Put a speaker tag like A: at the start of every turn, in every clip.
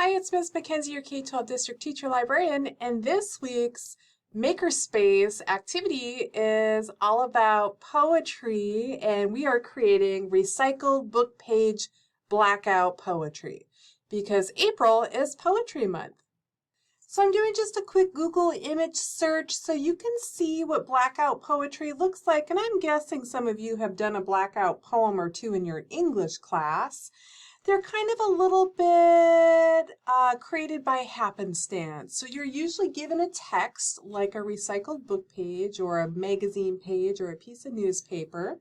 A: Hi, it's Ms. Mackenzie, your K-12 District Teacher Librarian, and this week's Makerspace activity is all about poetry, and we are creating recycled book page blackout poetry because April is Poetry Month. So I'm doing just a quick Google image search so you can see what blackout poetry looks like, and I'm guessing some of you have done a blackout poem or two in your English class. They're kind of a little bit created by happenstance. So you're usually given a text like a recycled book page or a magazine page or a piece of newspaper.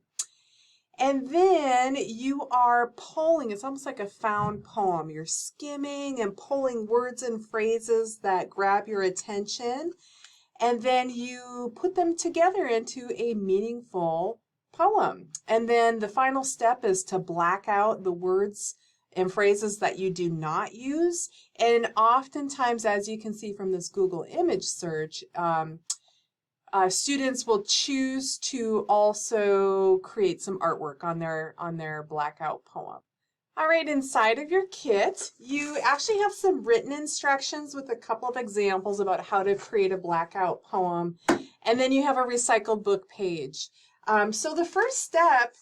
A: And then you are pulling, it's almost like a found poem. You're skimming and pulling words and phrases that grab your attention. And then you put them together into a meaningful poem. And then the final step is to black out the words and phrases that you do not use. And oftentimes, as you can see from this Google image search, students will choose to also create some artwork on their blackout poem. All right, inside of your kit, you actually have some written instructions with a couple of examples about how to create a blackout poem. And then you have a recycled book page. So the first step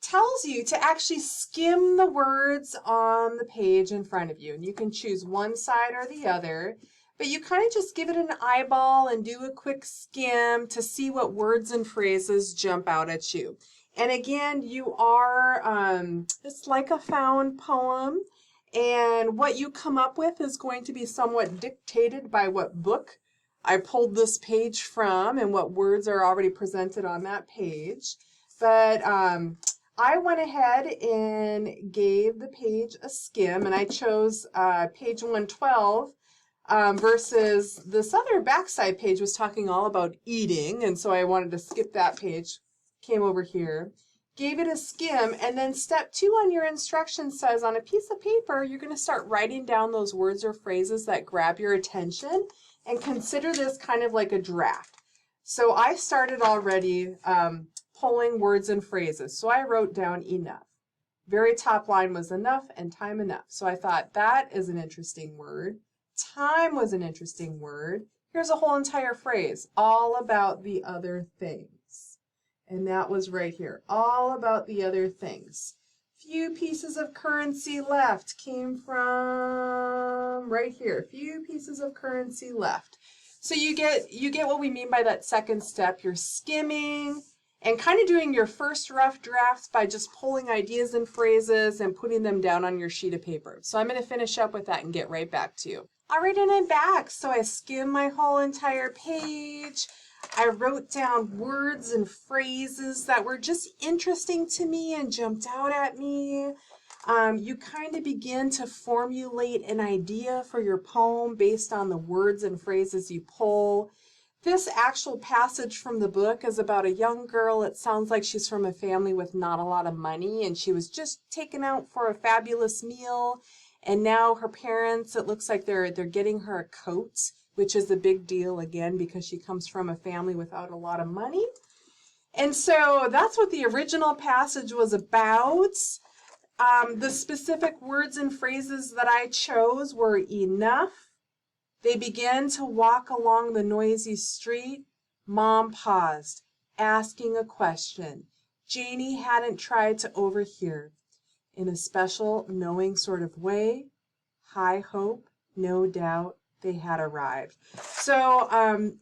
A: tells you to actually skim the words on the page in front of you. And you can choose one side or the other, but you kind of just give it an eyeball and do a quick skim to see what words and phrases jump out at you. And again, you are, it's like a found poem, and what you come up with is going to be somewhat dictated by what book I pulled this page from and what words are already presented on that page. But I went ahead and gave the page a skim, and I chose page 112 versus this other backside page was talking all about eating, and so I wanted to skip that page. Came over here, gave it a skim, and then step 2 on your instruction says on a piece of paper, you're going to start writing down those words or phrases that grab your attention, and consider this kind of like a draft. So I started already pulling words and phrases. So I wrote down enough. Very top line was enough and time enough. So I thought that is an interesting word. Time was an interesting word. Here's a whole entire phrase, all about the other things. And that was right here, all about the other things. Few pieces of currency left came from right here. Few pieces of currency left. So you get what we mean by that second step. You're skimming and kind of doing your first rough drafts by just pulling ideas and phrases and putting them down on your sheet of paper. So I'm going to finish up with that and get right back to you. All right, and I'm back. So I skimmed my whole entire page. I wrote down words and phrases that were just interesting to me and jumped out at me. You kind of begin to formulate an idea for your poem based on the words and phrases you pull. This actual passage from the book is about a young girl. It sounds like she's from a family with not a lot of money, and she was just taken out for a fabulous meal. And now her parents, it looks like they're getting her a coat, which is a big deal again because she comes from a family without a lot of money. And so that's what the original passage was about. The specific words and phrases that I chose were enough. They began to walk along the noisy street. Mom paused, asking a question. Janie hadn't tried to overhear. In a special, knowing sort of way, high hope, no doubt, they had arrived. So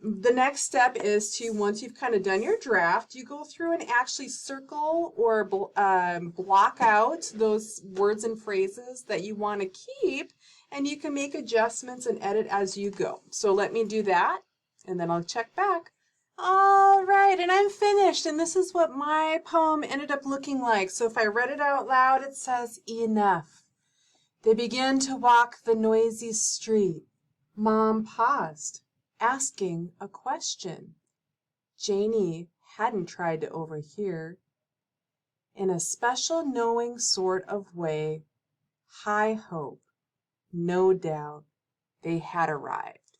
A: the next step is to, once you've kind of done your draft, you go through and actually circle or block out those words and phrases that you want to keep, and you can make adjustments and edit as you go. So let me do that, and then I'll check back. All right, and I'm finished, and this is what my poem ended up looking like. So if I read it out loud, it says, enough. They began to walk the noisy street. Mom paused, asking a question. Janie hadn't tried to overhear. In a special knowing sort of way, high hope, no doubt, they had arrived.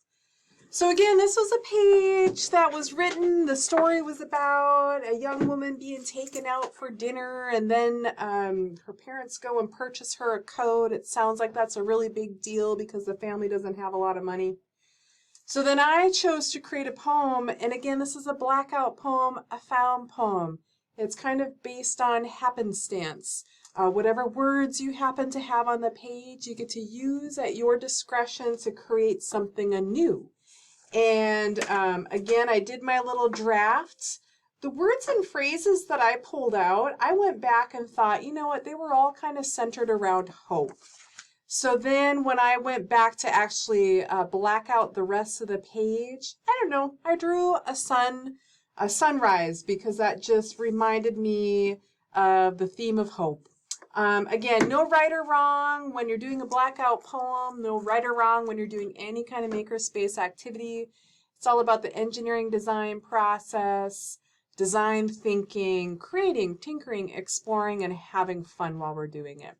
A: So again, this was a page that was written. The story was about a young woman being taken out for dinner, and then her parents go and purchase her a coat. It sounds like that's a really big deal because the family doesn't have a lot of money. So then I chose to create a poem, and again, this is a blackout poem, a found poem. It's kind of based on happenstance. Whatever words you happen to have on the page, you get to use at your discretion to create something anew. And again, I did my little draft. The words and phrases that I pulled out, I went back and thought, you know what, they were all kind of centered around hope. So then when I went back to actually black out the rest of the page, I don't know, I drew a sunrise, because that just reminded me of the theme of hope. Again, no right or wrong when you're doing a blackout poem, no right or wrong when you're doing any kind of makerspace activity. It's all about the engineering design process, design thinking, creating, tinkering, exploring, and having fun while we're doing it.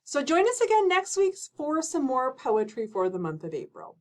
A: So join us again next week for some more poetry for the month of April.